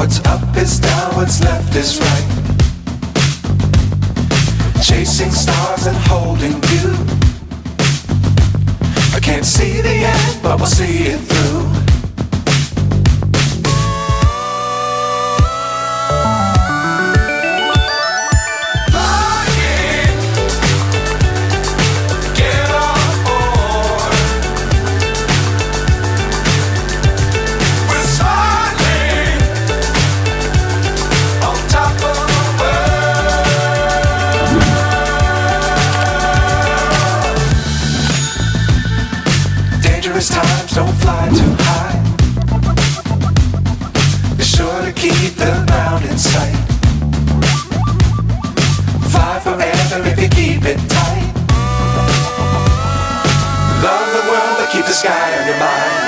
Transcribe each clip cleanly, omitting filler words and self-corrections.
What's up is down, what's left is right. Chasing stars and holding you. I can't see the end, but we'll see it through. Times don't fly too high. Be sure to keep the ground in sight. Fly forever if you keep it tight. Love the world but keep the sky on your mind.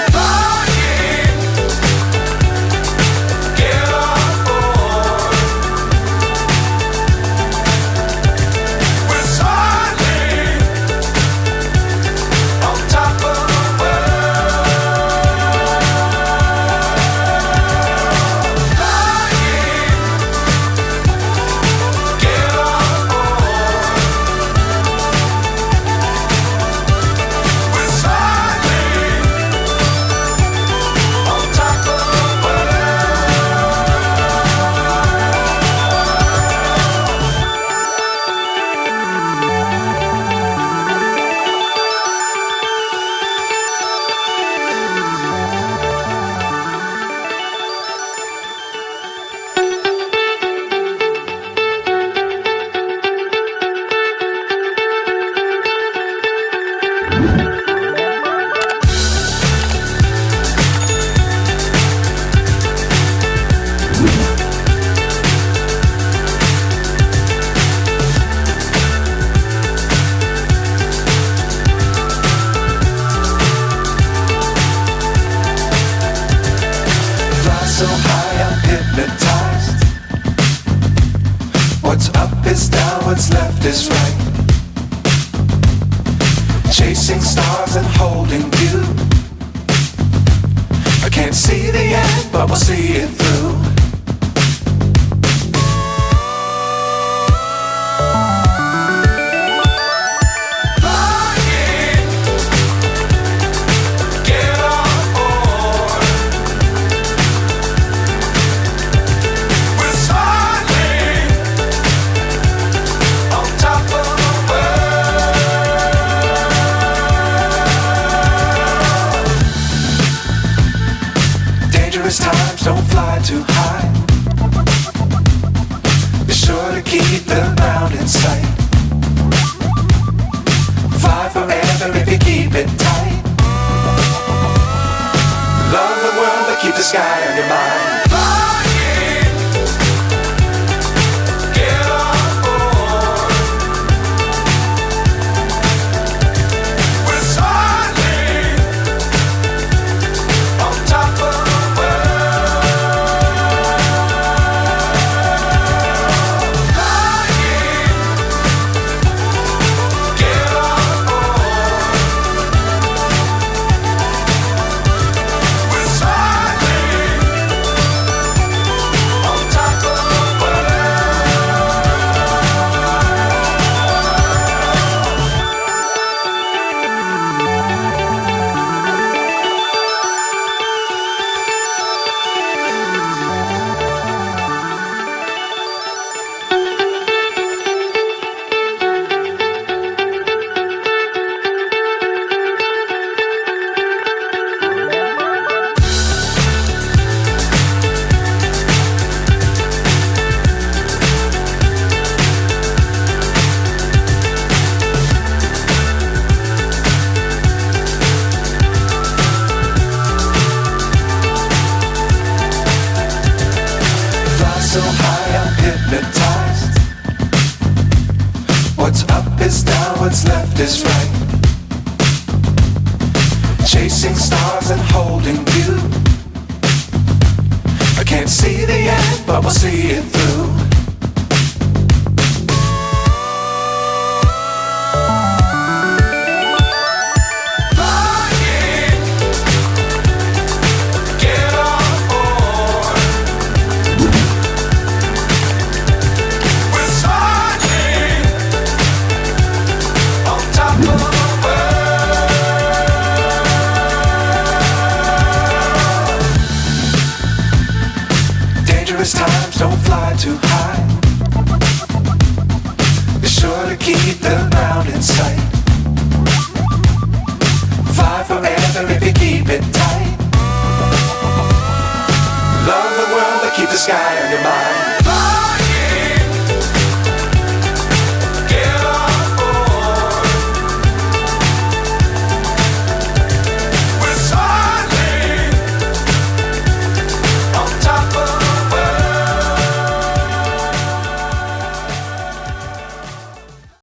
So high I'm hypnotized. What's up is down, what's left is right. Chasing stars and holding you. I can't see the end, but we'll see it through. Times don't fly too high. Be sure to keep the ground in sight. Fly forever if you keep it tight. Love the world but keep the sky on your mind. So high I'm hypnotized. What's up is down, what's left is right. Chasing stars and holding you. I can't see the end, but we'll see it through. Flying, get on board. perilous times, don't fly too high. Be sure to keep the ground in sight. Fly forever if you keep it tight. Love the world, but keep the sky on your mind.